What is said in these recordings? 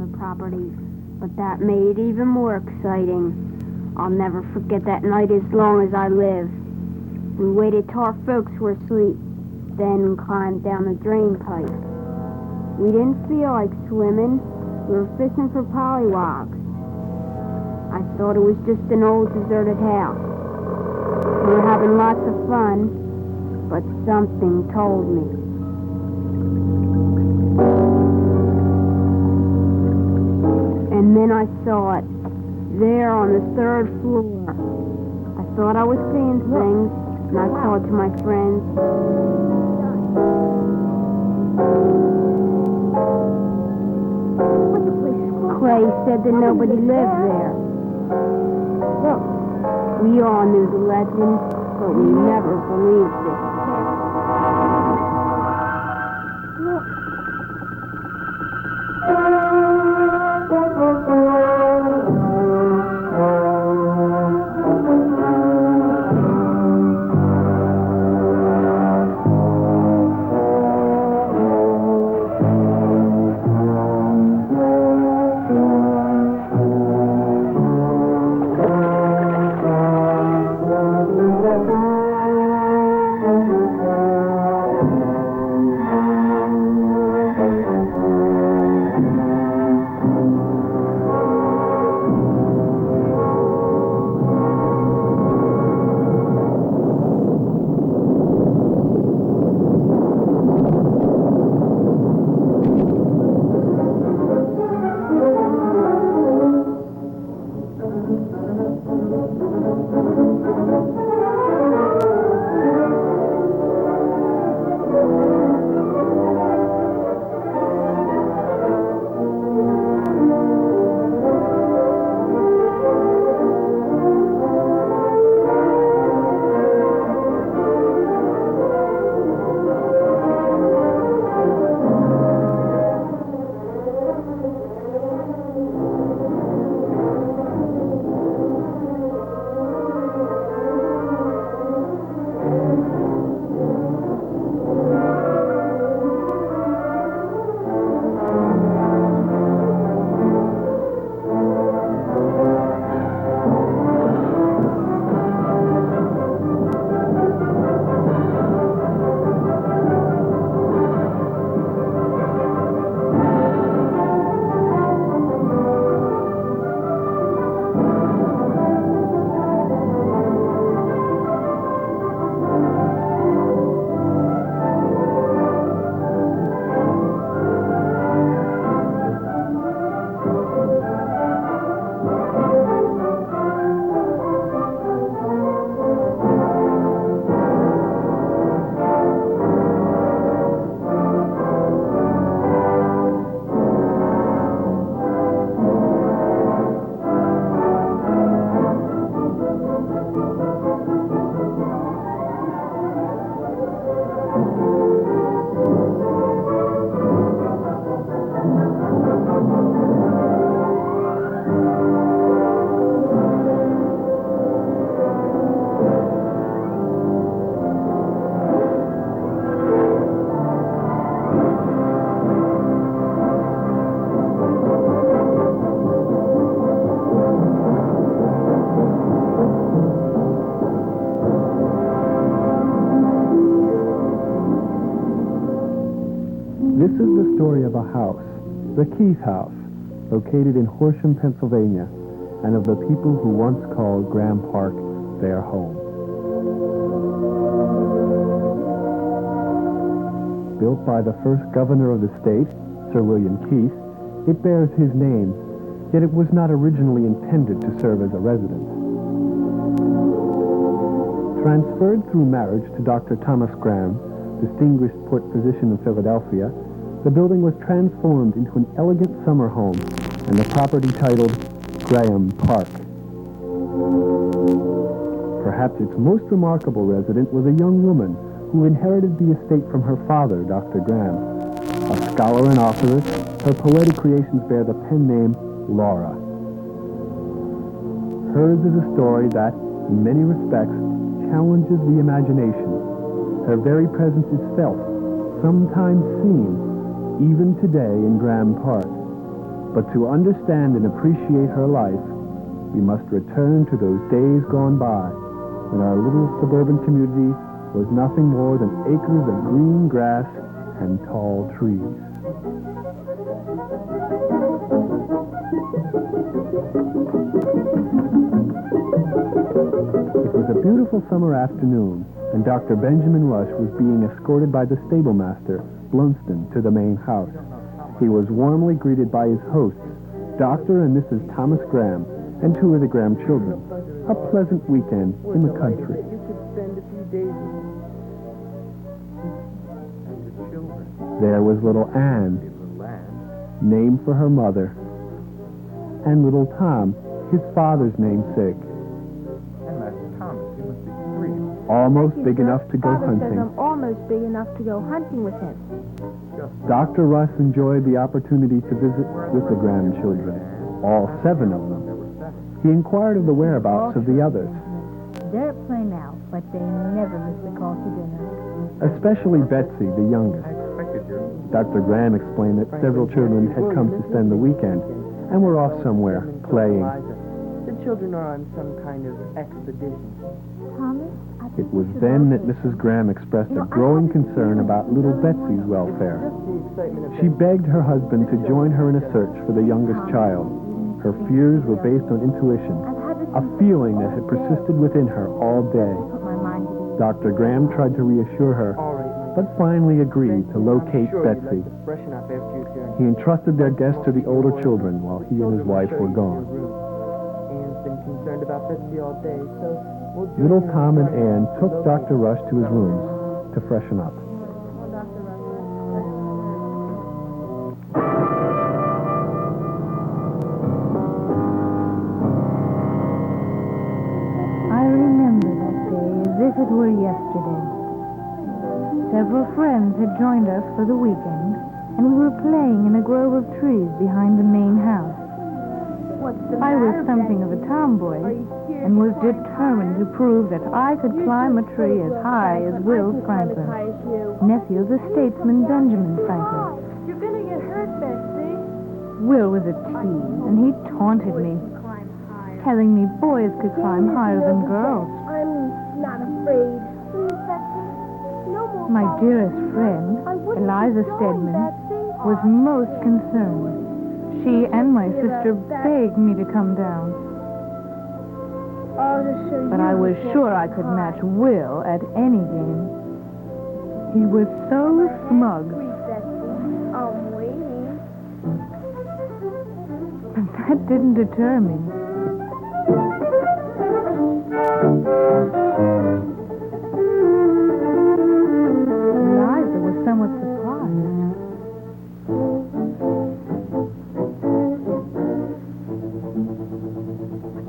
the property, but that made it even more exciting. I'll never forget that night as long as I live. We waited till our folks were asleep, then climbed down the drain pipe. We didn't feel like swimming. We were fishing for pollywogs. I thought it was just an old deserted house. We were having lots of fun, but something told me. And then I saw it, there on the third floor. I thought I was seeing things, and I called to my friends. Clay said that nobody lived there. Look, we all knew the legend, but we never believed it. This is the story of a house, the Keith House, located in Horsham, Pennsylvania, and of the people who once called Graeme Park their home. Built by the first governor of the state, Sir William Keith, it bears his name, yet it was not originally intended to serve as a residence. Transferred through marriage to Dr. Thomas Graeme, distinguished port physician in Philadelphia, the building was transformed into an elegant summer home and the property titled Graeme Park. Perhaps its most remarkable resident was a young woman who inherited the estate from her father, Dr. Graeme. A scholar and authoress, her poetic creations bear the pen name Laura. Hers is a story that, in many respects, challenges the imagination. Her very presence is felt, sometimes seen, even today in Graeme Park. But to understand and appreciate her life, we must return to those days gone by when our little suburban community was nothing more than acres of green grass and tall trees. It was a beautiful summer afternoon, and Dr. Benjamin Rush was being escorted by the stable master, Blunston, to the main house. He was warmly greeted by his hosts, Dr. and Mrs. Thomas Graeme, and two of the Graeme children. A pleasant weekend in the country. You could spend a few days with me. And the children. There was little Anne, Little Anne. named for her mother, and little Tom, his father's namesake, And Master Thomas, he must be 3. almost big enough to go Father says hunting. I'm almost big enough to go hunting with him. Dr. Russ enjoyed the opportunity to visit with the Graeme children, all 7 of them. He inquired of the whereabouts of the others, They're at play now, but they never miss the call to dinner. especially Betsy, the youngest. I expected you. Dr. Graeme explained that several children had come to spend the weekend and were off somewhere playing. The children are on some kind of expedition. Thomas, I think It was we should then that locate Mrs. Graeme expressed a growing concern about little Betsy's welfare. She begged her husband to join her in a search for the youngest child. Her fears were based on intuition, I've had this a feeling that had persisted within her all day. put my mind to this. Dr. Graeme tried to reassure her, All right, but finally agreed to locate sure Betsy. you'd like to freshen up after your journey. He entrusted their guest to the older children while he and his wife were gone. Anne's been concerned about Betsy all day, so we'll join Little her Tom and trying Anne to took locate Dr. Rush to his rooms to freshen up. I remember that day as if it were yesterday. Several friends had joined us for the weekend, and we were playing in a grove of trees behind the main house. I was something of a tomboy, and was determined to prove that I could climb a tree as high as Will Franklin, nephew of the statesman Benjamin Franklin. You're gonna get hurt, Betsy. Will was a tease, and he taunted me, Climb higher. telling me boys could climb higher than girls. I'm not afraid. Please, Betsy. No more My falling. dearest friend, I wouldn't Eliza keep going, Stedman, Betsy. was most concerned. She and my sister begged me to come down, I'll just show but you I was before sure you I could climb. match Will at any game. He was so smug, Sweet Betsy. I'm waiting. but that didn't deter me. Eliza was somewhat surprised.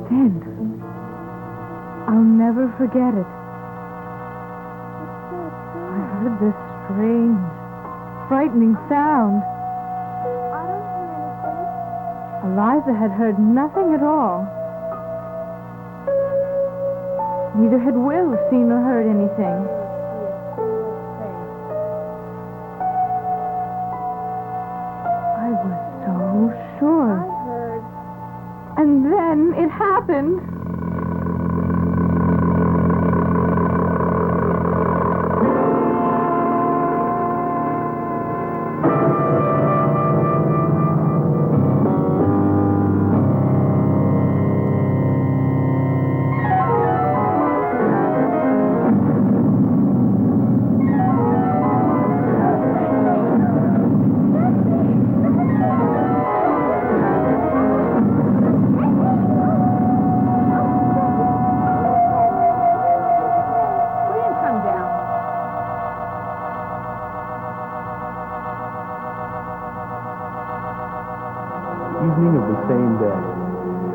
Then, I'll never forget it. I heard this strange, frightening sound. I don't see anything. Eliza had heard nothing at all. Neither had Will seen or heard anything. I was so sure. I heard. And then it happened. We didn't come down. Evening of the same day.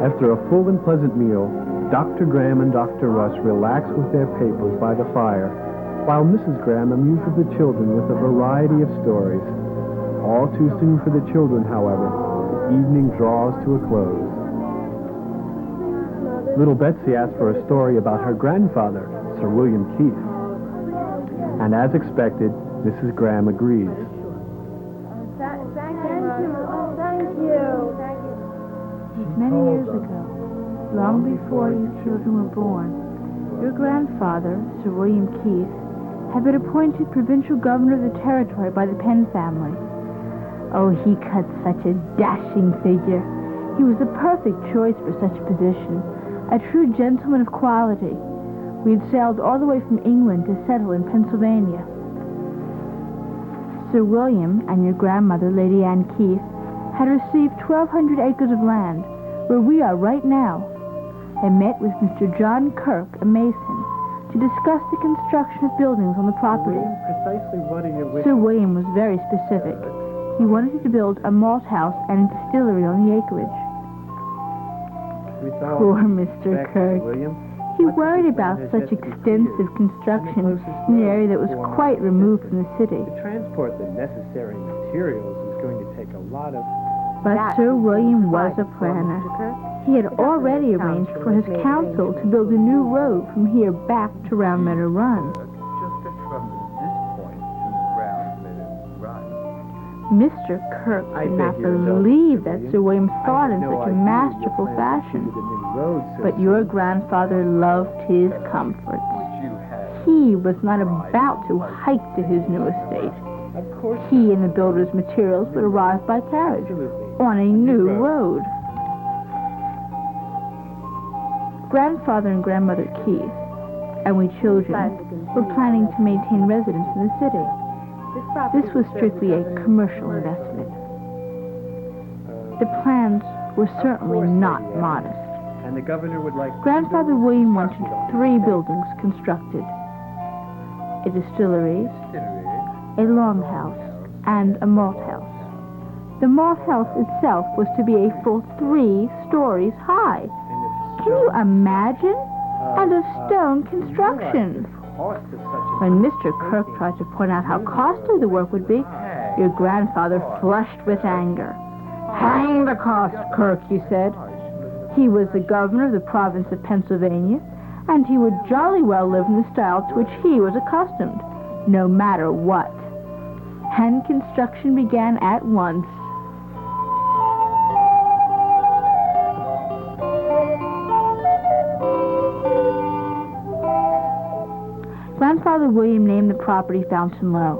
After a full and pleasant meal, Dr. Graeme and Dr. Russ relaxed with their papers by the fire, while Mrs. Graeme amused the children with a variety of stories. All too soon for the children, however, the evening draws to a close. Little Betsy asked for a story about her grandfather, Sir William Keith. And as expected, Mrs. Graeme agrees. Thank you. Thank you. long before you children were born, your grandfather, Sir William Keith, had been appointed provincial governor of the territory by the Penn family. Oh, he cut such a dashing figure. He was the perfect choice for such a position, a true gentleman of quality. We had sailed all the way from England to settle in Pennsylvania. Sir William and your grandmother, Lady Anne Keith, had received 1,200 acres of land, where we are right now. They met with Mr. John Kirk, a mason, to discuss the construction of buildings on the property. Precisely what are you Sir William was very specific. He wanted to build a malt house and a distillery on the acreage. Poor Mr. Kirk. He worried about such extensive construction in an area that was quite removed from the city. To transport the necessary materials is going to take a lot of... But Sir William was a planner. He had already arranged for his council to build a new road from here back to Round Meadow Run. Just from this point to Round Meadow Run. Mr. Kirk could not believe that Sir William thought in such a masterful fashion. But your grandfather loved his comforts. He was not about to hike to his new estate. He and the builder's materials would arrive by carriage on a new road. Grandfather and grandmother Keith, and we children, were planning to maintain residence in the city. This was strictly a commercial investment. The plans were certainly not modest. And the governor would like... Grandfather William wanted 3 buildings constructed: a distillery, a longhouse, and a malt house. The malt house itself was to be a full 3 stories high. Can you imagine? And of stone construction. When Mr. Kirk tried to point out how costly the work would be, your grandfather flushed with anger. Hang the cost, Kirk, he said. He was the governor of the province of Pennsylvania, and he would jolly well live in the style to which he was accustomed, no matter what. And construction began at once. Grandfather William named the property Fountain Low,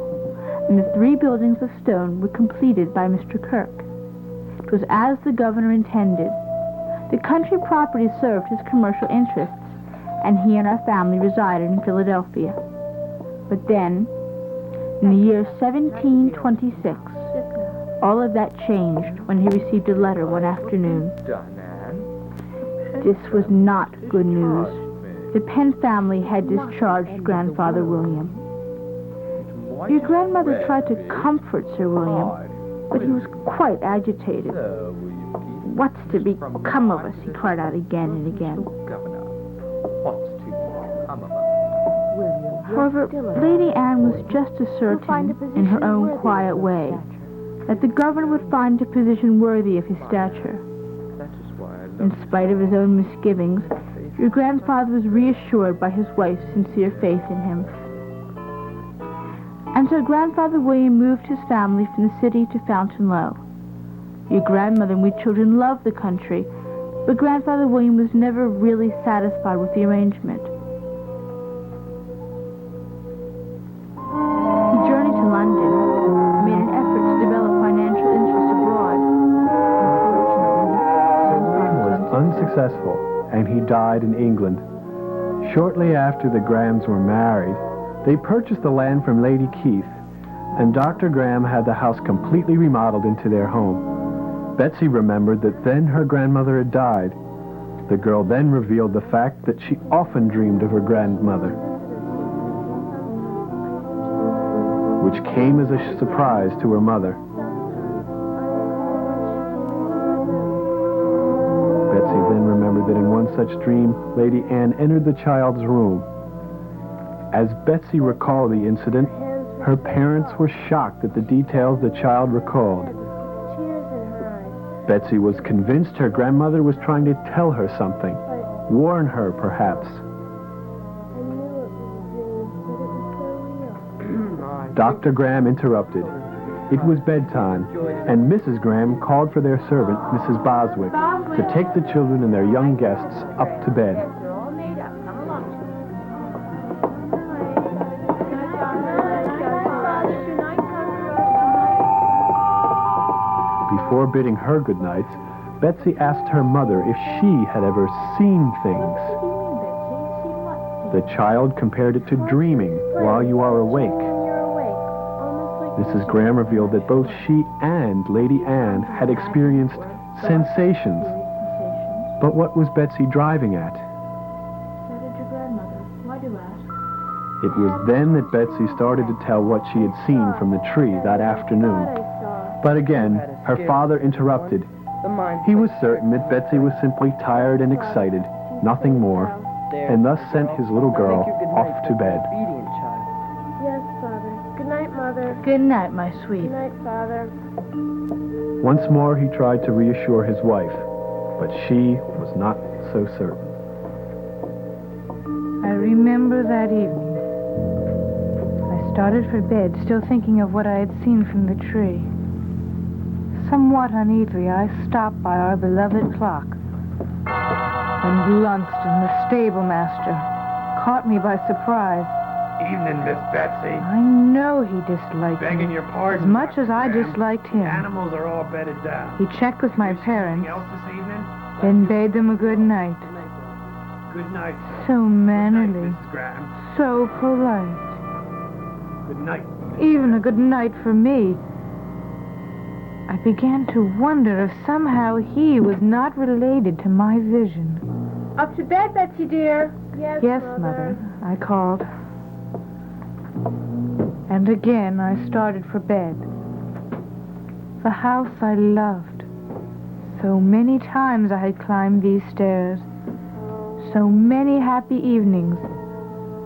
and the 3 buildings of stone were completed by Mr. Kirk. It was as the governor intended. The country property served his commercial interests, and he and our family resided in Philadelphia. But then, in the year 1726, all of that changed when he received a letter one afternoon. This was not good news. The Penn family had discharged Grandfather William. Your grandmother tried to comfort Sir William, but he was quite agitated. What's to become of us? He cried out again and again. However, Lady Anne was just as certain, in her own quiet way, that the governor would find a position worthy of his stature. In spite of his own misgivings, your grandfather was reassured by his wife's sincere faith in him. And so Grandfather William moved his family from the city to Fountain Low. Your grandmother and we children loved the country, but Grandfather William was never really satisfied with the arrangement. He journeyed to London and made an effort to develop financial interests abroad. Was unsuccessful, and he died in England. Shortly after the Grahams were married, they purchased the land from Lady Keith, and Dr. Graeme had the house completely remodeled into their home. Betsy remembered that then her grandmother had died. The girl then revealed the fact that she often dreamed of her grandmother, which came as a surprise to her mother. Betsy then remembered that in one such dream, Lady Anne entered the child's room. As Betsy recalled the incident, her parents were shocked at the details the child recalled. Betsy was convinced her grandmother was trying to tell her something, warn her perhaps. Dr. Graeme interrupted. It was bedtime, and Mrs. Graeme called for their servant, Mrs. Boswick, to take the children and their young guests up to bed. They're all made up. Come along. Before bidding her good nights, Betsy asked her mother if she had ever seen things. The child compared it to dreaming while you are awake. Mrs. Graeme revealed that both she and Lady Anne had experienced sensations. But what was Betsy driving at? So did your grandmother. Why do you ask? It was then that Betsy started to tell what she had seen from the tree that afternoon. But again, her father interrupted. He was certain that Betsy was simply tired and excited, nothing more, and thus sent his little girl off to bed. Yes, Father. Good night, Mother. Good night, my sweet. Good night, Father. Once more he tried to reassure his wife, but she was not so certain. I remember that evening. I started for bed, still thinking of what I had seen from the tree. Somewhat uneasily, I stopped by our beloved clock. And Lunston, the stable master, caught me by surprise. Evening, Miss Betsy. I know he disliked Begging me your pardon, as much Dr. as I Graham. disliked him. Animals are all bedded down. He checked with my Anything parents, else this evening? then bade them a good night. Good night. So Good night, mannerly, Mrs. Graham. so polite. Good night. Even a good night for me. I began to wonder if somehow he was not related to my vision. Up to bed, Betsy dear. Yes, Mother, I called. And again I started for bed. The house I loved. So many times I had climbed these stairs. So many happy evenings.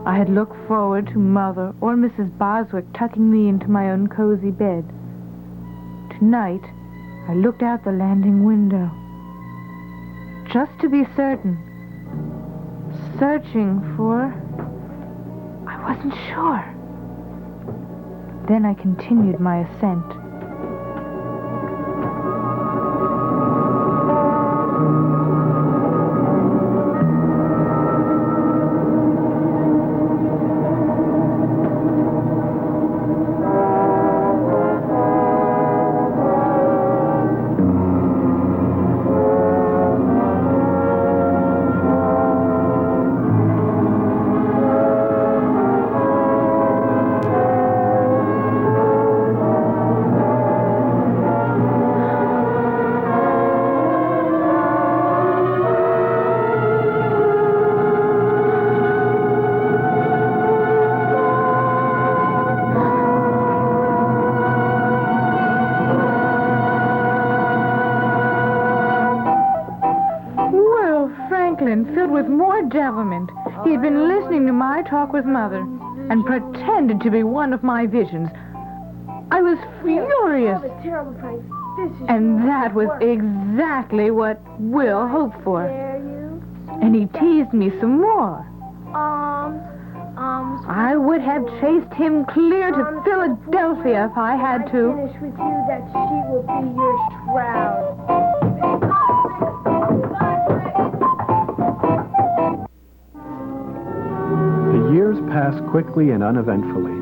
I had looked forward to Mother or Mrs. Boswick tucking me into my own cozy bed. Tonight, I looked out the landing window. Just to be certain. Searching for... I wasn't sure. Then I continued my ascent. Filled with more devilment. He had been listening to my talk with Mother and pretended to be one of my visions. I was furious. And that was exactly what Will hoped for. And he teased me some more. I would have chased him clear to Philadelphia if I had to. Finish with you that she will be your shroud. The years passed quickly and uneventfully.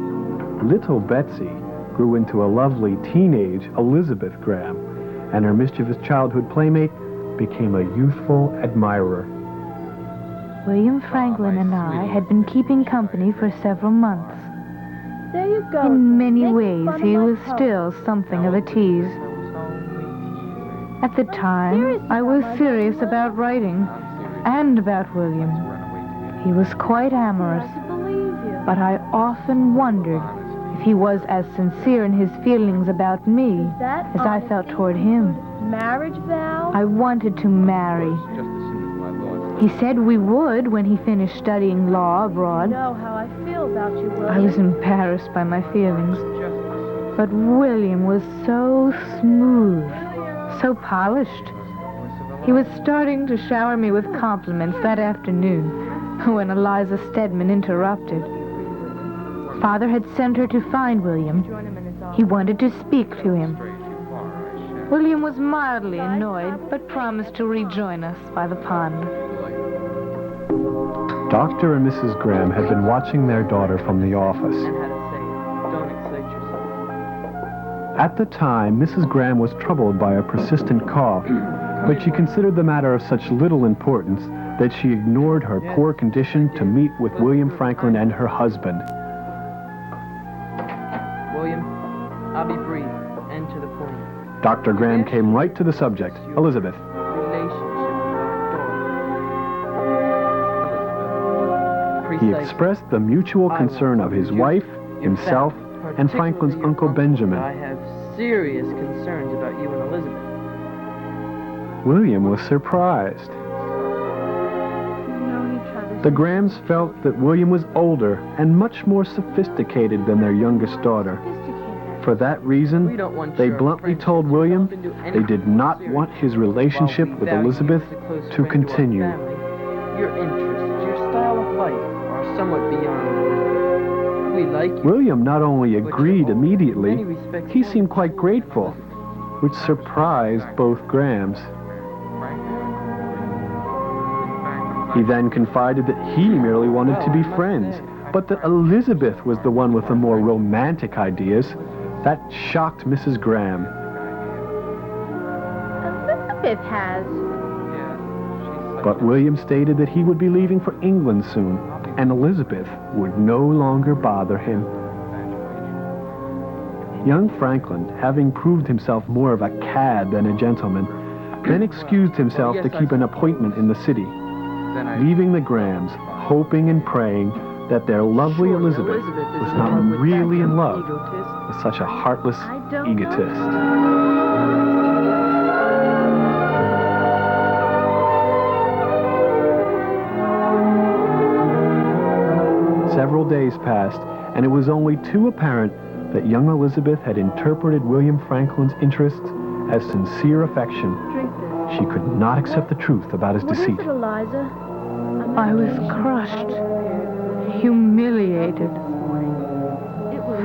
Little Betsy grew into a lovely teenage Elizabeth Graeme, and her mischievous childhood playmate became a youthful admirer. William Franklin and I had been keeping company for several months. There you go. In many Make ways, fun of he my was poem. still something of a tease. At the time, I was serious about writing and about William. He was quite amorous, I believe you. but I often wondered if he was as sincere in his feelings about me That as I felt toward him. marriage vow? I wanted to marry. He said we would when he finished studying law You abroad. know how I feel about you, William. I was embarrassed by my feelings. But William was so smooth, so polished. He was starting to shower me with compliments that afternoon when Eliza Stedman interrupted. Father had sent her to find William. He wanted to speak to him. Stray too far, I shan't. William was mildly annoyed, but promised to rejoin us by the pond. Dr. and Mrs. Graeme had been watching their daughter from the office. And how to say it. Don't excite yourself. At the time, Mrs. Graeme was troubled by a persistent cough, but she considered the matter of such little importance that she ignored her poor condition to meet with William Franklin and her husband. William, I'll be brief and to the point. Dr. Graeme came right to the subject. Elizabeth. Relationship with our daughter. He expressed the mutual concern of his wife, himself, and Franklin's Uncle Benjamin. I have serious concerns about you and Elizabeth. William was surprised. The Graemes felt that William was older and much more sophisticated than their youngest daughter. For that We reason, don't want they your bluntly friendship told to William develop into they anything did not serious. want his relationship While we with value you Elizabeth as a close to friend our continue. family, your interests, your style of life are somewhat beyond. We like you. William not only but you're agreed in immediately, many respects he more seemed quite mature than grateful, Elizabeth. which surprised both Graemes. He then confided that he merely wanted to be friends, but that Elizabeth was the one with the more romantic ideas. That shocked Mrs. Graeme. Elizabeth has. But William stated that he would be leaving for England soon, and Elizabeth would no longer bother him. Young Franklin, having proved himself more of a cad than a gentleman, then excused himself to keep an appointment in the city, leaving the Graemes, hoping and praying that their lovely Surely Elizabeth is was in not love with really that in love egotist. with such a heartless don't know. egotist. Several days passed, and it was only too apparent that young Elizabeth had interpreted William Franklin's interests as sincere affection. Drink this. She could not accept the truth about his What is deceit. it, Eliza? I was crushed, humiliated.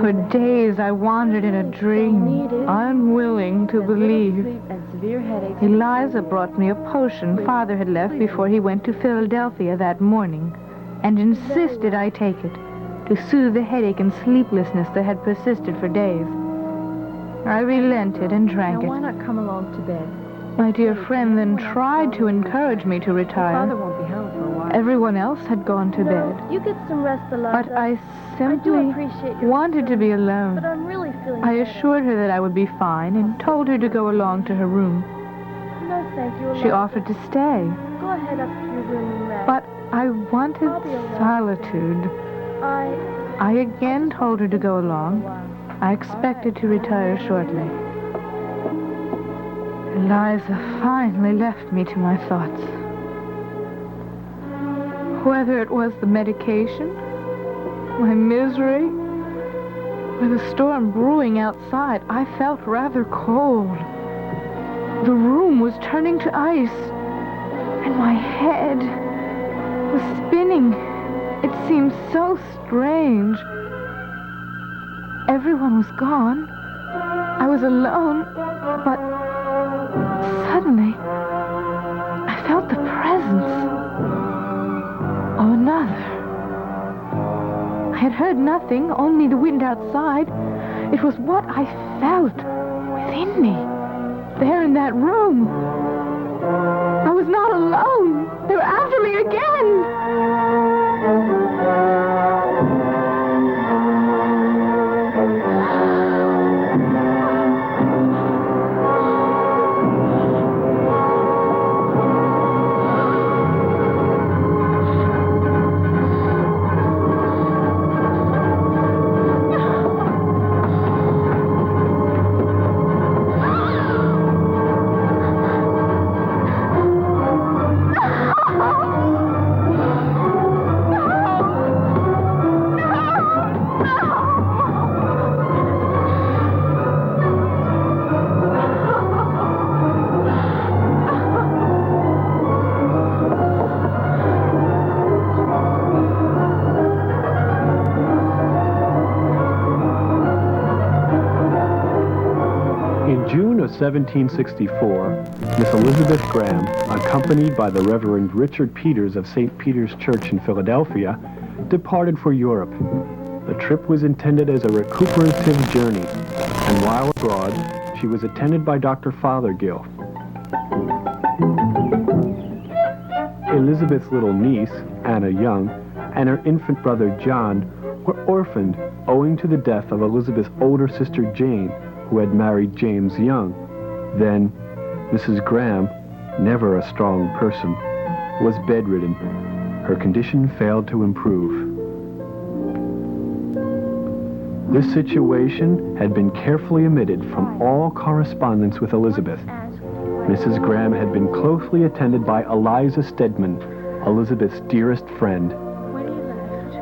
For days I wandered in a dream, unwilling to believe. Eliza brought me a potion Father had left before he went to Philadelphia that morning, and insisted I take it to soothe the headache and sleeplessness that had persisted for days. I relented and drank it. Why not come along to bed? My dear friend then tried to encourage me to retire. won't be home for a while. Everyone else had gone to bed, You get some rest, Eliza. but I simply appreciate your wanted to be alone. But I'm really feeling I assured her that I would be fine and told her to go along to her room. No, thank you, She offered to stay, Go ahead up to your room and rest. but I wanted solitude. I again told her to go along. I expected to retire shortly. Eliza finally left me to my thoughts. Whether it was the medication, my misery, or the storm brewing outside, I felt rather cold. The room was turning to ice, and my head was spinning. It seemed so strange. Everyone was gone. I was alone, but suddenly I felt the presence of another. I had heard nothing, only the wind outside. It was what I felt within me, there in that room. I was not alone. They were after me again. 1764, Miss Elizabeth Graeme, accompanied by the Reverend Richard Peters of St. Peter's Church in Philadelphia, departed for Europe. The trip was intended as a recuperative journey, and while abroad, she was attended by Dr. Fothergill. Elizabeth's little niece, Anna Young, and her infant brother John were orphaned owing to the death of Elizabeth's older sister Jane, who had married James Young. Then, Mrs. Graeme, never a strong person, was bedridden. Her condition failed to improve. This situation had been carefully omitted from all correspondence with Elizabeth. Mrs. Graeme had been closely attended by Eliza Stedman, Elizabeth's dearest friend.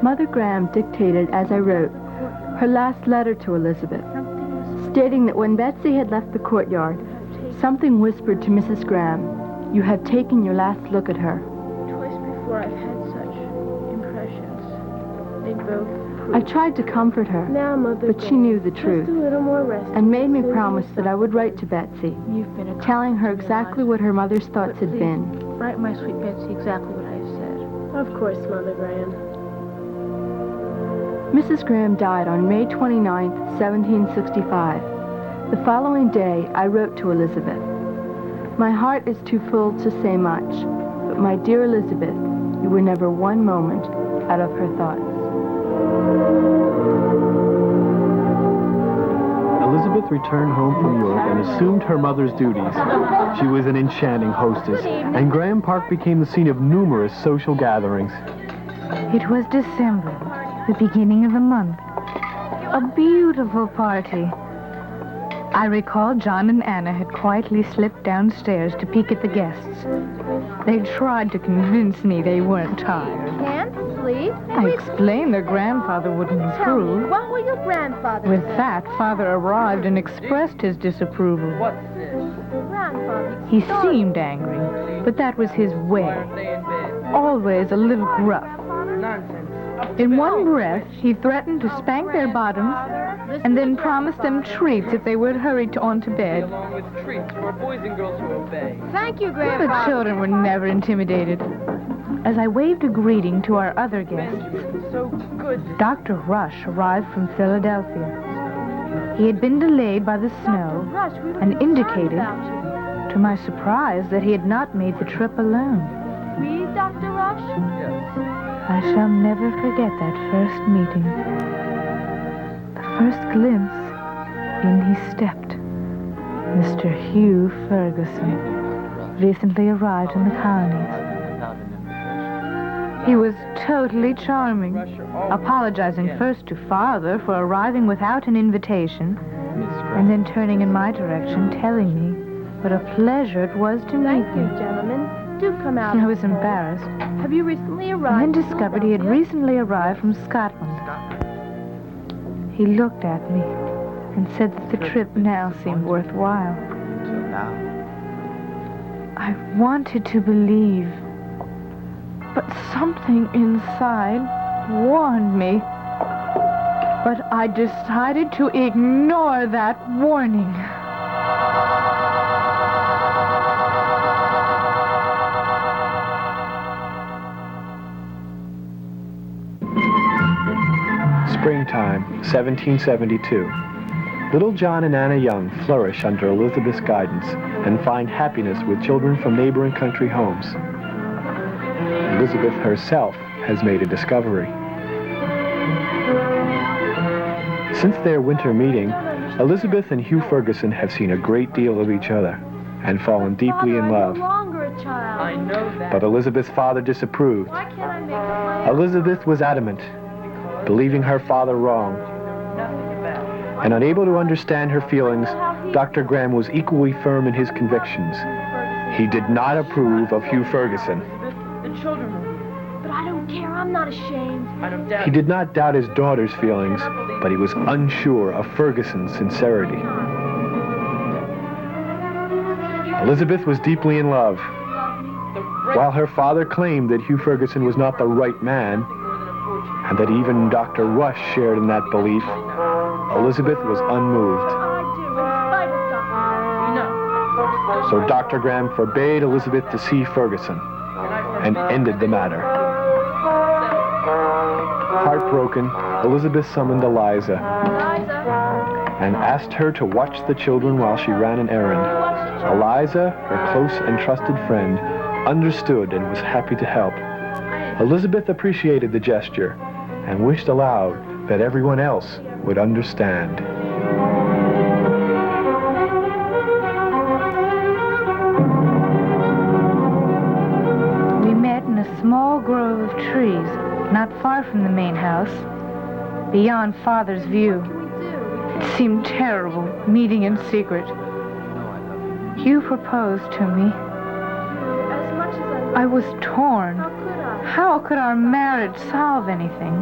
Mother Graeme dictated, as I wrote, her last letter to Elizabeth, stating that when Betsy had left the courtyard, something whispered to Mrs. Graeme, "You have taken your last look at her." Twice before I've had such impressions. They both I tried to comfort her, now, Mother, but she knew the truth, just a little more rest, and made me promise that I would write to Betsy, You've been a telling her comfort in your exactly life. what her mother's thoughts had Please, been. Write my sweet Betsy exactly what I have said. Of course, Mother Graeme. Mrs. Graeme died on May 29, 1765. The following day, I wrote to Elizabeth. My heart is too full to say much, but my dear Elizabeth, you were never one moment out of her thoughts. Elizabeth returned home from York and assumed her mother's duties. She was an enchanting hostess, and Graham Park became the scene of numerous social gatherings. It was December, the beginning of the month. A beautiful party. I recall John and Anna had quietly slipped downstairs to peek at the guests. They tried to convince me they weren't tired. Can't sleep? I explained their grandfather wouldn't Tell me, approve. what will your grandfather With say? that, Father arrived and expressed his disapproval. What's this? Grandfather, He sorry. seemed angry, but that was his Why way. aren't they in bed? Always a little gruff. Nonsense. Up to In bed. one breath, he threatened to spank their bottoms and then promised them treats if they would hurry on to bed. Along with treats for boys and girls who obey. Thank you, The Grandfather. children were never intimidated. As I waved a greeting to our other guests, Benjamin, so good to Dr. Rush arrived from Philadelphia. He had been delayed by the snow, Rush, we were and concerned indicated, about to my surprise, that he had not made the trip alone. you. We, Dr. Rush? Yes. I shall never forget that first meeting. The first glimpse, in he stepped. Mr. Hugh Fergusson, recently arrived in the colonies. He was totally charming, apologizing first to Father for arriving without an invitation, and then turning in my direction, telling me what a pleasure it was to meet Thank you, me. gentlemen. Do come out. I was embarrassed, Have you recently and arrived? then in discovered he had Philadelphia? recently arrived from Scotland. He looked at me and said that the trip now seemed worthwhile. Until now. I wanted to believe, but something inside warned me. But I decided to ignore that warning. Springtime, 1772. Little John and Anna Young flourish under Elizabeth's guidance and find happiness with children from neighboring country homes. Elizabeth herself has made a discovery. Since their winter meeting, Elizabeth and Hugh Fergusson have seen a great deal of each other and fallen deeply in love. I'm no longer a child. I know that. But Elizabeth's father disapproved. Why can't I make up my Elizabeth was adamant, believing her father wrong. Nothing about it. And unable to understand her feelings, Dr. Graeme was equally firm in his convictions. He did not approve of Hugh Fergusson. The children will. But I don't care. I'm not ashamed. I don't doubt He it. did not doubt his daughter's feelings, but he was unsure of Ferguson's sincerity. Elizabeth was deeply in love. The right While her father claimed that Hugh Fergusson was not the right man, thing more than a fortune. and that even Dr. Rush shared in that belief, Elizabeth was unmoved. I do, in spite of Dr. Enough. So Dr. Graeme forbade Elizabeth to see Fergusson and ended the matter. Heartbroken, Elizabeth summoned Eliza and asked her to watch the children while she ran an errand. Eliza, her close and trusted friend, understood and was happy to help. Elizabeth appreciated the gesture and wished aloud that everyone else would understand. We met in a small grove of trees, not far from the main house, beyond Father's view. It seemed terrible, meeting in secret. Hugh proposed to me. As much as I was torn. how could I? How could our marriage solve anything?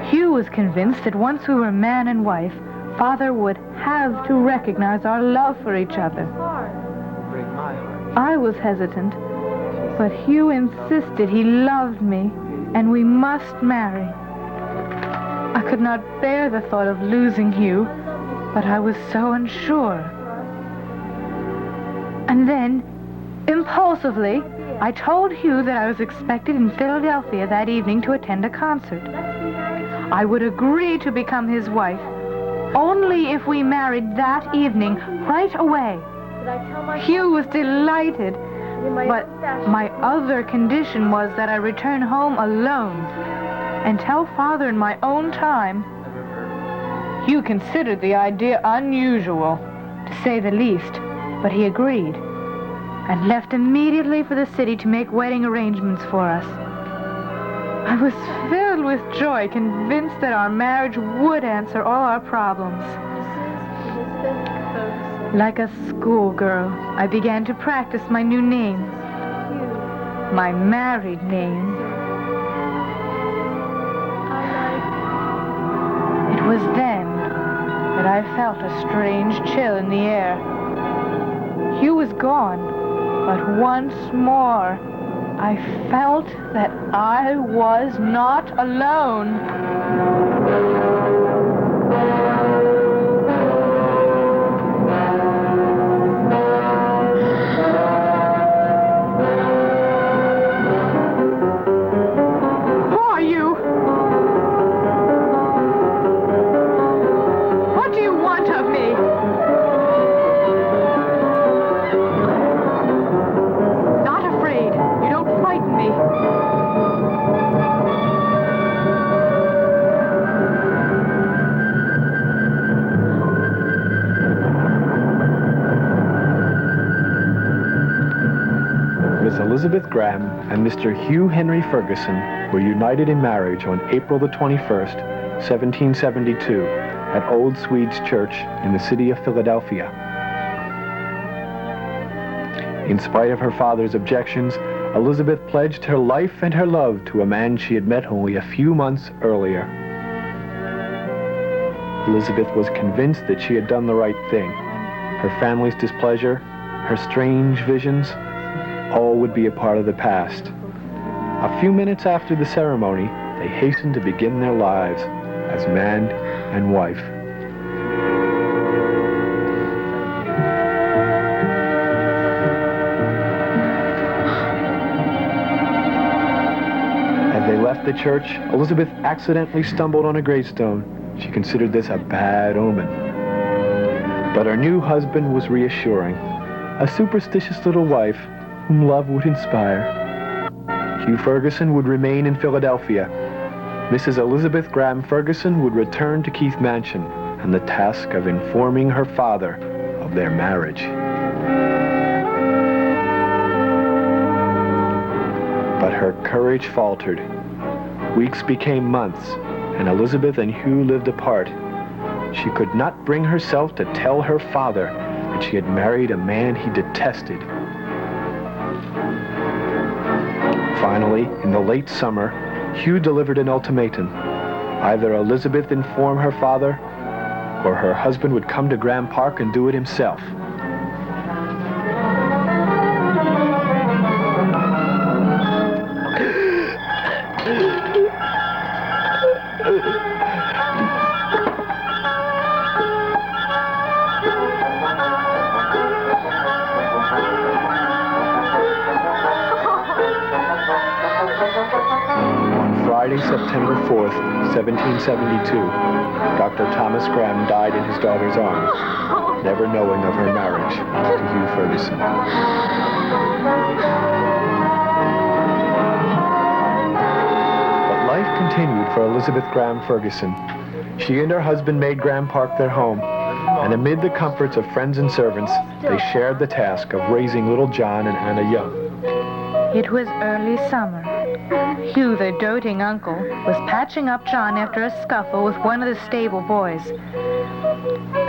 Hugh was convinced that once we were man and wife, Father would have to recognize our love for each other. Break my heart. I was hesitant, but Hugh insisted he loved me and we must marry. I could not bear the thought of losing Hugh, but I was so unsure. And then, impulsively, I told Hugh that I was expected in Philadelphia that evening to attend a concert. I would agree to become his wife only if we married that evening, right away. Did I tell my Hugh was delighted, in my but own fashion? my other condition was that I return home alone and tell Father in my own time. Hugh considered the idea unusual, to say the least, but he agreed and left immediately for the city to make wedding arrangements for us. I was filled with joy, convinced that our marriage would answer all our problems. Elizabeth Fergusson. Like a schoolgirl, I began to practice my new name, Hugh. my married name. It was then that I felt a strange chill in the air. Hugh was gone, but once more I felt that I was not alone. Who are you? What do you want of me? Not afraid. You don't frighten me. Miss Elizabeth Graeme and Mr. Hugh Henry Fergusson were united in marriage on April the 21st, 1772, at Old Swedes Church in the city of Philadelphia. In spite of her father's objections, Elizabeth pledged her life and her love to a man she had met only a few months earlier. Elizabeth was convinced that she had done the right thing. Her family's displeasure, her strange visions, all would be a part of the past. A few minutes after the ceremony, they hastened to begin their lives as man and wife. As they left the church, Elizabeth accidentally stumbled on a gravestone. She considered this a bad omen. But her new husband was reassuring, a superstitious little wife whom love would inspire. Hugh Fergusson would remain in Philadelphia. Mrs. Elizabeth Graeme Fergusson would return to Keith Mansion and the task of informing her father of their marriage. But her courage faltered. Weeks became months, and Elizabeth and Hugh lived apart. She could not bring herself to tell her father that she had married a man he detested. Finally, in the late summer, Hugh delivered an ultimatum. Either Elizabeth inform her father, or her husband would come to Graham Park and do it himself. Friday, September 4th, 1772, Dr. Thomas Graeme died in his daughter's arms, never knowing of her marriage to Hugh Fergusson. But life continued for Elizabeth Graeme Fergusson. She and her husband made Graeme Park their home, and amid the comforts of friends and servants, they shared the task of raising little John and Anna Young. It was early summer. Hugh, the doting uncle, was patching up John after a scuffle with one of the stable boys.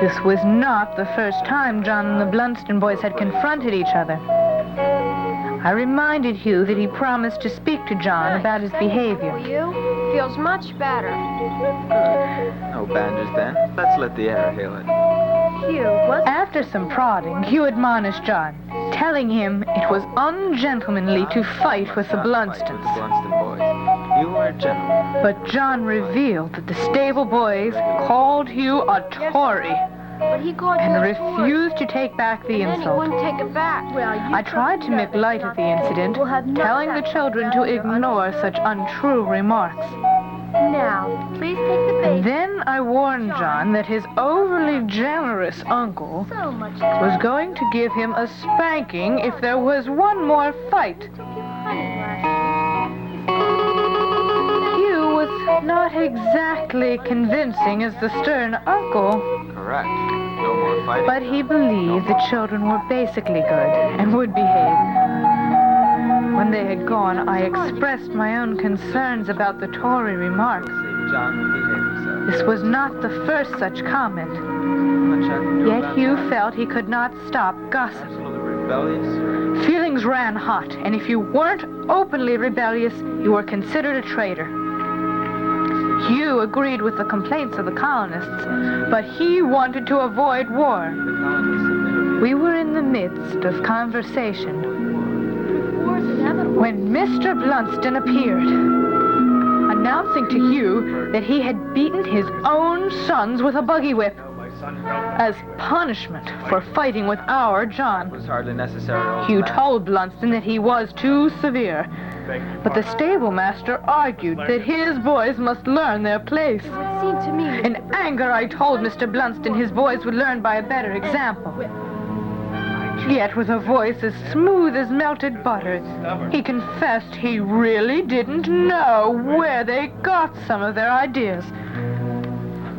This was not the first time John and the Blunston boys had confronted each other. I reminded Hugh that he promised to speak to John about his behavior. You? Feels much better. No banders then. Let's let the air hail it. Hugh, what's... After some prodding, Hugh admonished John, telling him it was ungentlemanly to fight with the Blunstons. The Blunston boys. You are a gentleman. But John revealed that the stable boys called Hugh a Tory But he called you and a refused to take back the and then he insult. wouldn't take it back. Well, you I tried to make light of the incident, telling the children to ignore such untrue remarks. Now, please take the And baby. then I warned John that his overly generous uncle So much was going to give him a spanking if there was one more fight. Hugh was not exactly convincing as the stern uncle, Correct. No more fighting. but he believed the children were basically good and would behave. When they had gone, I expressed my own concerns about the Tory remarks. John will behave himself. This was not the first such comment. Much I can do Yet about Hugh that. felt he could not stop gossip. Absolutely rebellious or... Feelings ran hot, and if you weren't openly rebellious, you were considered a traitor. Hugh agreed with the complaints of the colonists, but he wanted to avoid war. We were in the midst of conversation when Mr. Blunston appeared, announcing to Hugh that he had beaten his own sons with a buggy whip as punishment for fighting with our John. It was hardly necessary. Hugh told Blunston that he was too severe, but the stable master argued that his boys must learn their place. It would seem to me... In anger, I told Mr. Blunston his boys would learn by a better example. Yet with a voice as smooth as melted butter, he confessed he really didn't know where they got some of their ideas.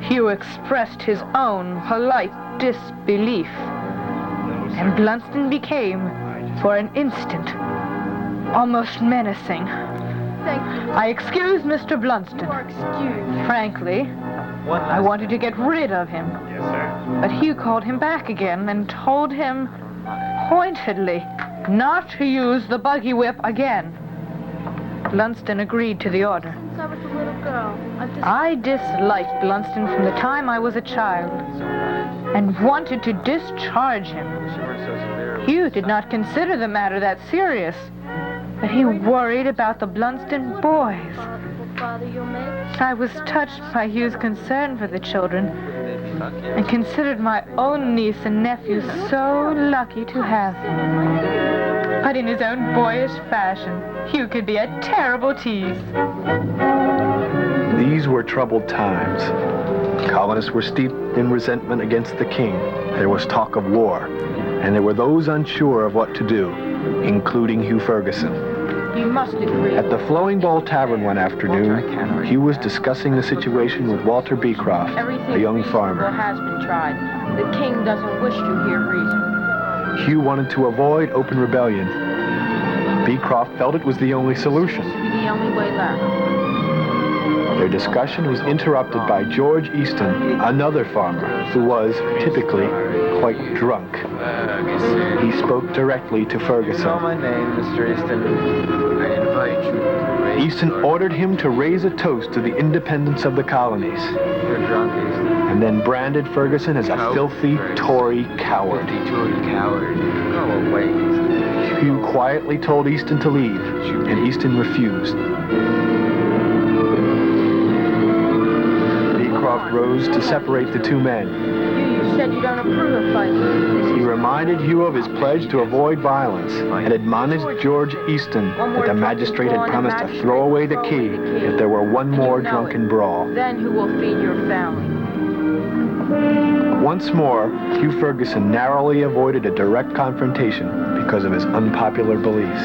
Hugh expressed his own polite disbelief, and Blunston became, for an instant, almost menacing. Thank you. I excused Mr. You Blunston. are excused. Frankly, I wanted to get rid of him. But Hugh called him back again and told him pointedly not to use the buggy whip again. Blunston agreed to the order. Since I was a little girl, I disliked Blunston from the time I was a child and wanted to discharge him. Hugh did not consider the matter that serious, but he worried about the Blunston boys. Father, you'll make... I was touched by Hugh's concern for the children and considered my own niece and nephew so lucky to have him. But in his own boyish fashion, Hugh could be a terrible tease. These were troubled times. Colonists were steeped in resentment against the king. There was talk of war, and there were those unsure of what to do, including Hugh Fergusson. You must agree. At the Flowing Bowl Tavern one afternoon, Hugh was discussing the situation with Walter Beecroft, a young reasonable farmer. has been tried. The king doesn't wish to hear reason. Hugh wanted to avoid open rebellion. Beecroft felt it was the only solution. This would be the only way left. Their discussion was interrupted by George Easton, another farmer, who was, typically, quite drunk. He spoke directly to You know Fergusson. my name, Mr. Easton. I invite you. Easton ordered him to raise a toast to the independence of the colonies, You're drunk, Easton. and then branded Fergusson as a filthy Tory coward. Filthy Tory coward. Go away, Easton. Hugh quietly told Easton to leave, and Easton refused. Beecroft rose to separate the two men. You said you don't approve of fighting. He reminded Hugh of his pledge to avoid violence and admonished George Easton that the magistrate had promised to throw away the key if there were one more drunken brawl. Then who will feed your family? Once more, Hugh Fergusson narrowly avoided a direct confrontation because of his unpopular beliefs.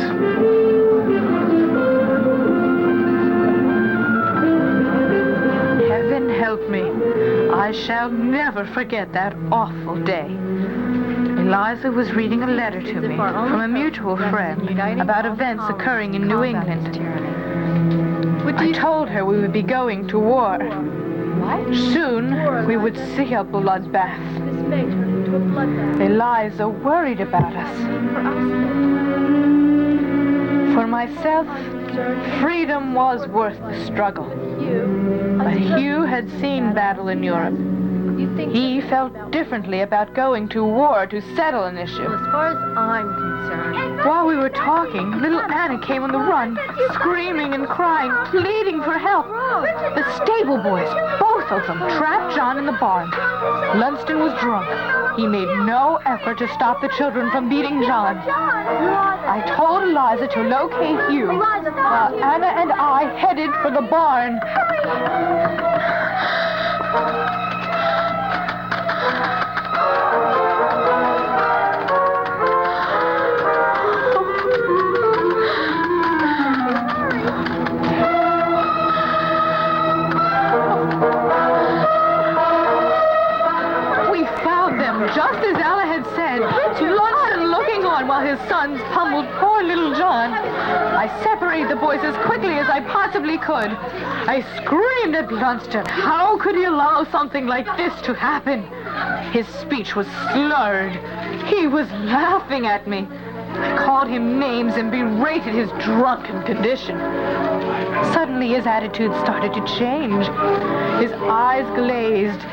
Heaven help me. I shall never forget that awful day. Eliza was reading a letter to me from a mutual friend about events occurring in New England. I told her we would be going to war. Soon, we would see a bloodbath. Eliza worried about us. For myself, freedom was worth the struggle. But Hugh had seen battle in Europe. He felt differently about going to war to settle an issue. As far as I'm concerned. While we were talking, little Anna came on the run, screaming and crying, pleading for help. The stable boys, both of them, trapped John in the barn. Lunston was drunk. He made no effort to stop the children from beating John. I told Eliza to locate Hugh, while Anna and I headed for the barn. Just as Ella had said, Lunston looking on while his sons pummeled poor little John. I separated the boys as quickly as I possibly could. I screamed at Lunston. How could he allow something like this to happen? His speech was slurred. He was laughing at me. I called him names and berated his drunken condition. Suddenly his attitude started to change. His eyes glazed.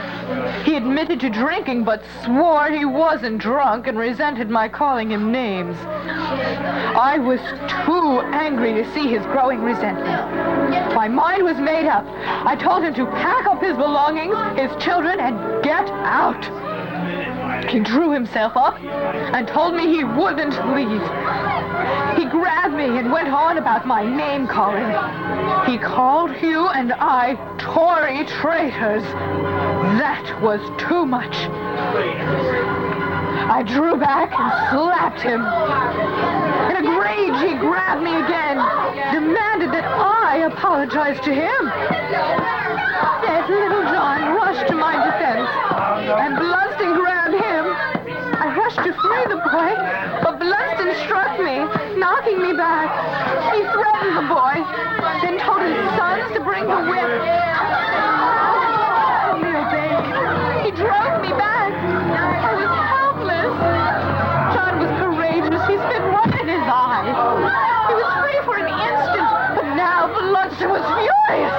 He admitted to drinking, but swore he wasn't drunk and resented my calling him names. I was too angry to see his growing resentment. My mind was made up. I told him to pack up his belongings, his children, and get out. He drew himself up and told me he wouldn't leave. He grabbed me and went on about my name-calling. He called Hugh and I Tory traitors. That was too much. I drew back and slapped him. In a rage, he grabbed me again, demanded that I apologize to him. Yes, little John rushed to my defense, and Blunston grabbed him. I rushed to free the boy, but Blunston struck me, knocking me back. He threatened the boy, then told his sons to bring the whip. He obeyed. He drove me back. I was helpless. John was courageous. He spit right in his eye. He was free for an instant, but now Blunston was furious.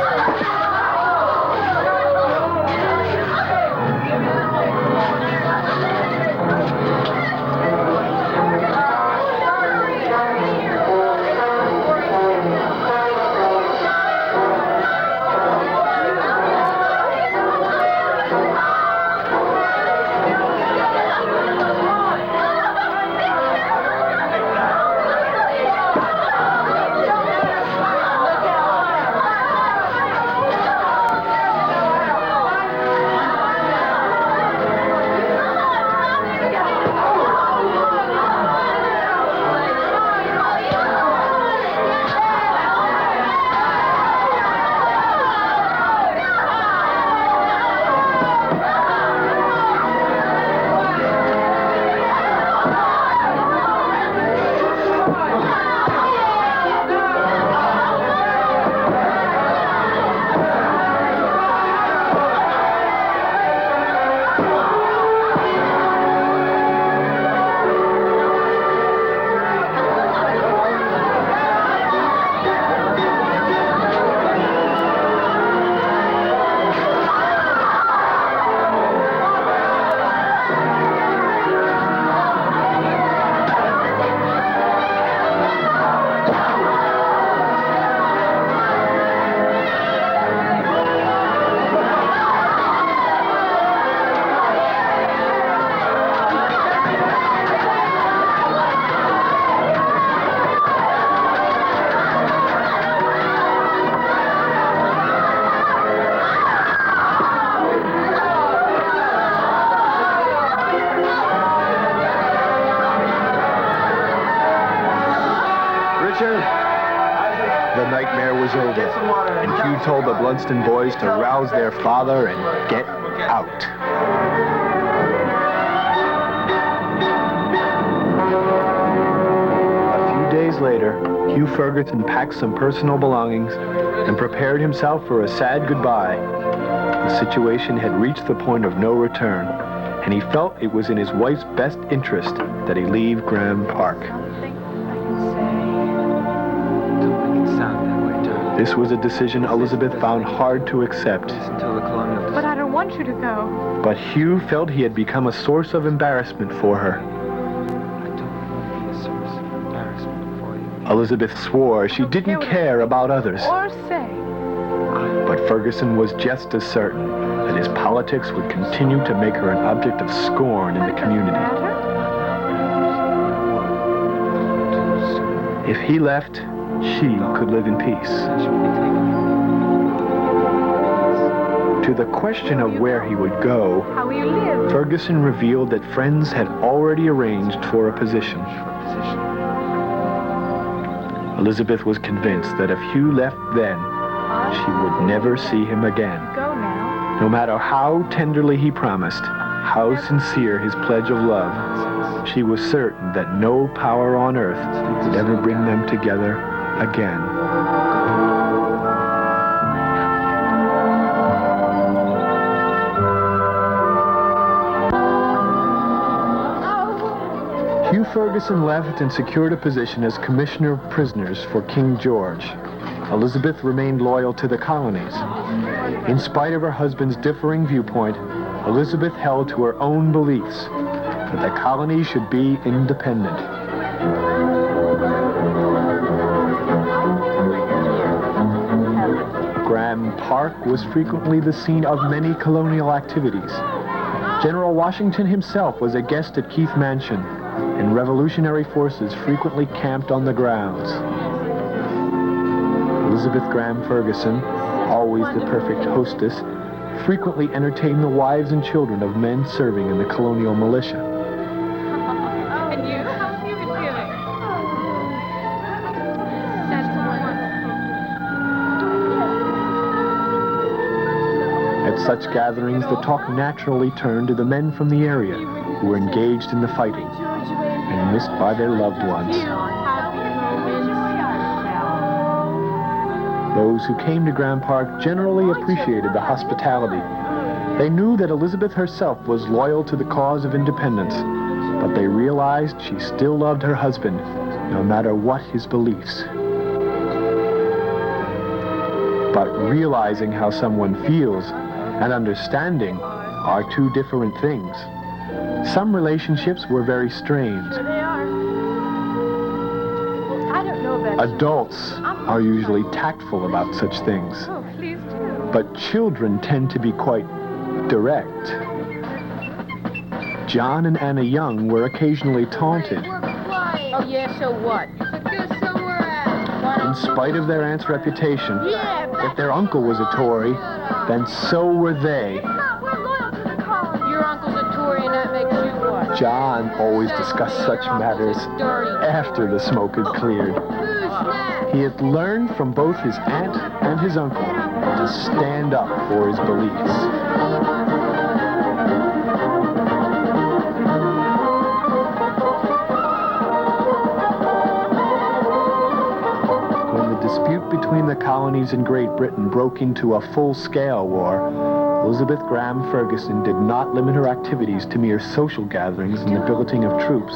The nightmare was over, and Hugh told the Bludston boys to rouse their father and get out. A few days later, Hugh Fergusson packed some personal belongings and prepared himself for a sad goodbye. The situation had reached the point of no return, and he felt it was in his wife's best interest that he leave Graeme Park. This was a decision Elizabeth found hard to accept. But I don't want you to go. But Hugh felt he had become a source of embarrassment for her. Elizabeth swore she didn't care about others. Or say. But Fergusson was just as certain that his politics would continue to make her an object of scorn in the community. If he left, she could live in peace. To the question of where he would go, How will you live? Fergusson revealed that friends had already arranged for a position. Elizabeth was convinced that if Hugh left then, she would never see him again. Go now. No matter how tenderly he promised, how sincere his pledge of love, she was certain that no power on earth would ever bring them together again. Hugh Fergusson left and secured a position as Commissioner of Prisoners for King George. Elizabeth remained loyal to the colonies. In spite of her husband's differing viewpoint, Elizabeth held to her own beliefs that the colonies should be independent. Graeme Park was frequently the scene of many colonial activities. General Washington himself was a guest at Keith Mansion, and revolutionary forces frequently camped on the grounds. Elizabeth Graeme Fergusson, always the perfect hostess, frequently entertained the wives and children of men serving in the colonial militia. And you? How have you been feeling? At such gatherings, the talk naturally turned to the men from the area who were engaged in the fighting and missed by their loved ones. Those who came to Graeme Park generally appreciated the hospitality. They knew that Elizabeth herself was loyal to the cause of independence, but they realized she still loved her husband, no matter what his beliefs. But realizing how someone feels and understanding are two different things. Some relationships were very strange. Adults are usually tactful about such things. Oh, please do. But children tend to be quite direct. John and Anna Young were occasionally taunted. Oh, yeah, so what? In spite of their aunt's reputation, if their uncle was a Tory, then so were they. Your uncle's a Tory and that makes you what? John always discussed such matters after the smoke had cleared. He had learned from both his aunt and his uncle to stand up for his beliefs. When the dispute between the colonies and Great Britain broke into a full-scale war, Elizabeth Graeme Fergusson did not limit her activities to mere social gatherings and the billeting of troops.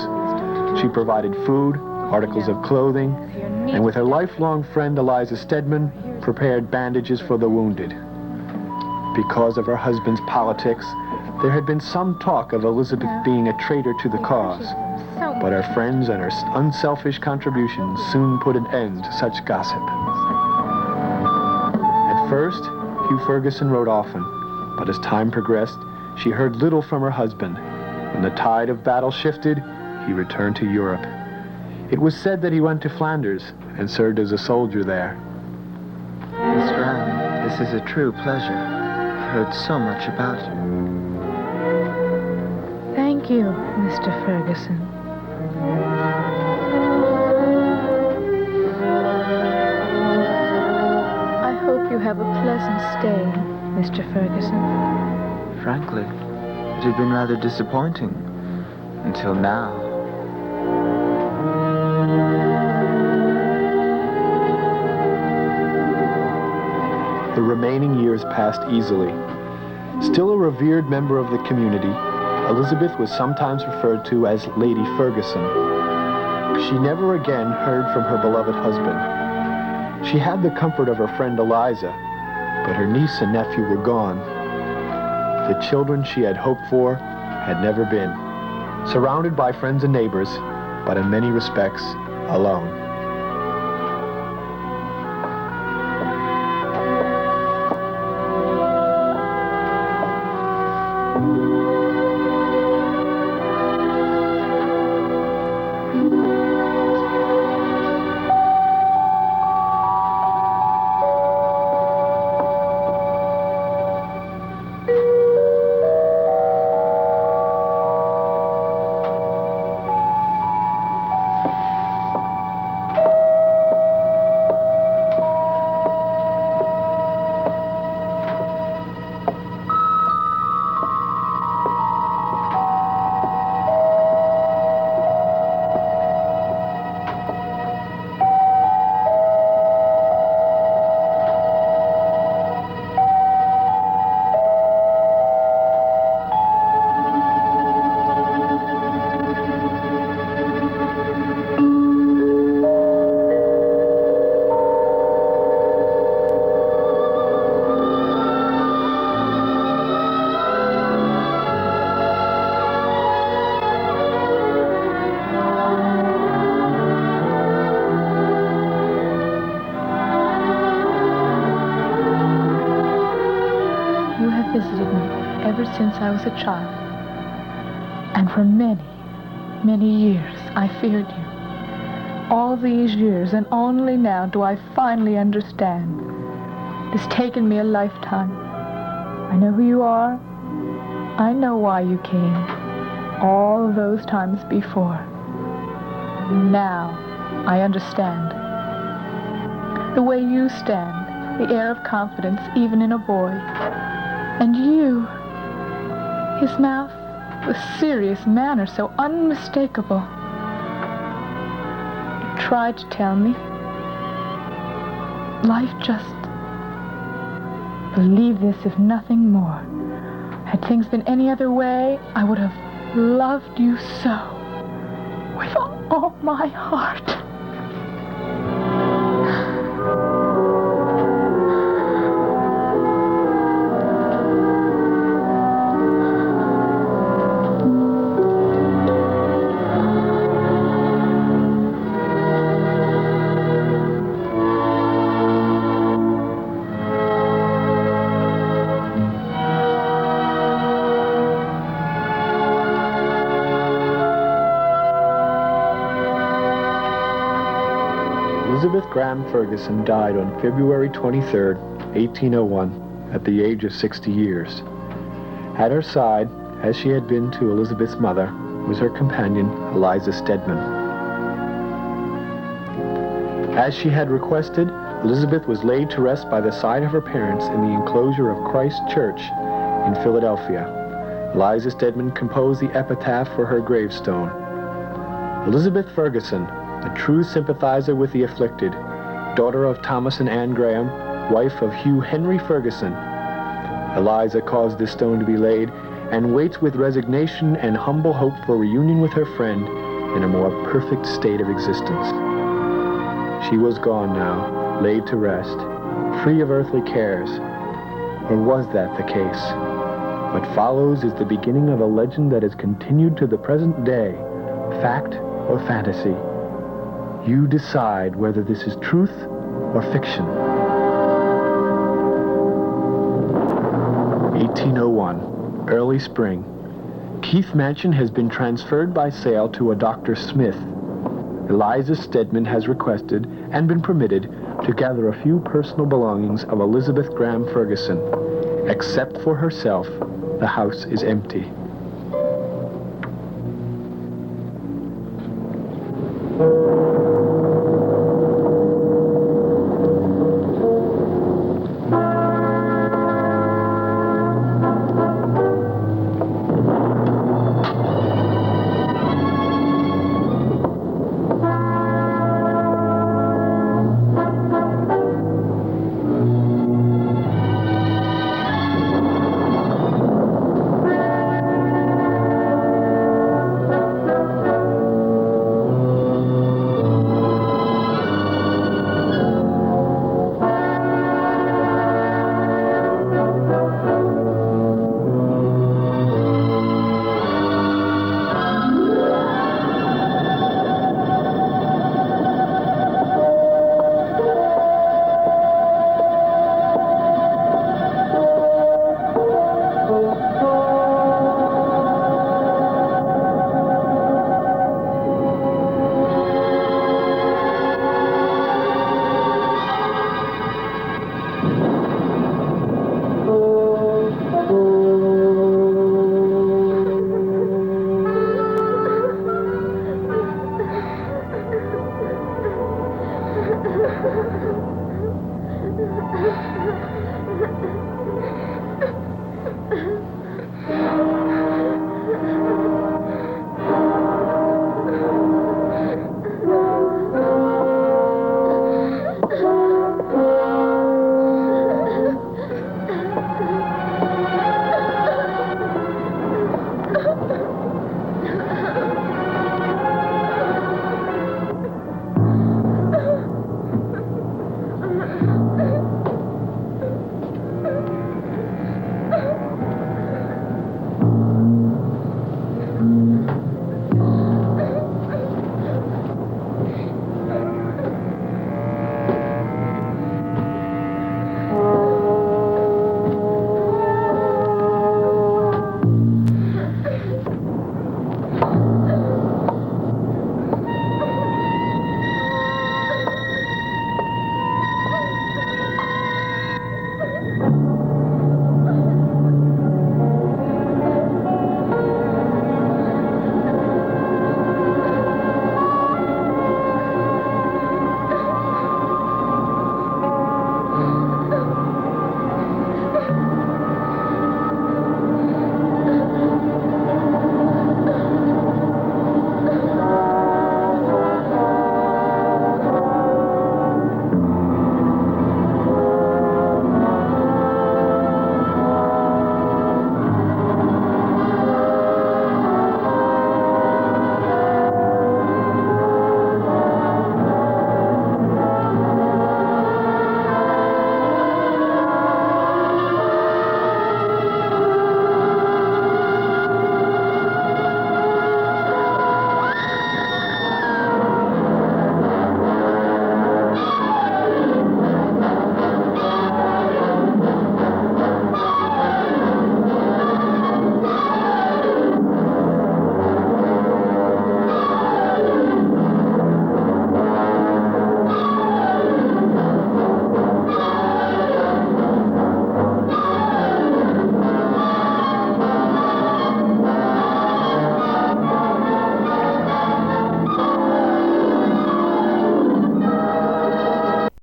She provided food, articles of clothing, and with her lifelong friend Eliza Stedman, prepared bandages for the wounded. Because of her husband's politics, there had been some talk of Elizabeth being a traitor to the cause, but her friends and her unselfish contributions soon put an end to such gossip. At first, Hugh Fergusson wrote often, but as time progressed, she heard little from her husband. When the tide of battle shifted, he returned to Europe. It was said that he went to Flanders and served as a soldier there. Miss Graeme, this is a true pleasure. I've heard so much about you. Thank you, Mr. Fergusson. have a pleasant stay, Mr. Fergusson? Frankly, it had been rather disappointing. Until now. The remaining years passed easily. Still a revered member of the community, Elizabeth was sometimes referred to as Lady Fergusson. She never again heard from her beloved husband. She had the comfort of her friend Eliza, but her niece and nephew were gone. The children she had hoped for had never been. Surrounded by friends and neighbors, but in many respects, alone. Visited me ever since I was a child. And for many, many years, I feared you. All these years, and only now do I finally understand. It has taken me a lifetime. I know who you are. I know why you came. All those times before. Now, I understand. The way you stand, the air of confidence, even in a boy. And you, his mouth, the serious manner so unmistakable. You tried to tell me. Life just... Believe this, if nothing more. Had things been any other way, I would have loved you so. With all my heart. Elizabeth Graeme Fergusson died on February 23, 1801, at the age of 60 years. At her side, as she had been to Elizabeth's mother, was her companion, Eliza Stedman. As she had requested, Elizabeth was laid to rest by the side of her parents in the enclosure of Christ Church in Philadelphia. Eliza Stedman composed the epitaph for her gravestone. Elizabeth Fergusson, a true sympathizer with the afflicted, daughter of Thomas and Anne Graham, wife of Hugh Henry Fergusson. Eliza caused this stone to be laid and waits with resignation and humble hope for reunion with her friend in a more perfect state of existence. She was gone now, laid to rest, free of earthly cares. Or was that the case? What follows is the beginning of a legend that has continued to the present day, fact or fantasy. You decide whether this is truth or fiction. 1801, early spring. Keith Mansion has been transferred by sale to a Dr. Smith. Eliza Stedman has requested and been permitted to gather a few personal belongings of Elizabeth Graeme Fergusson. Except for herself, the house is empty.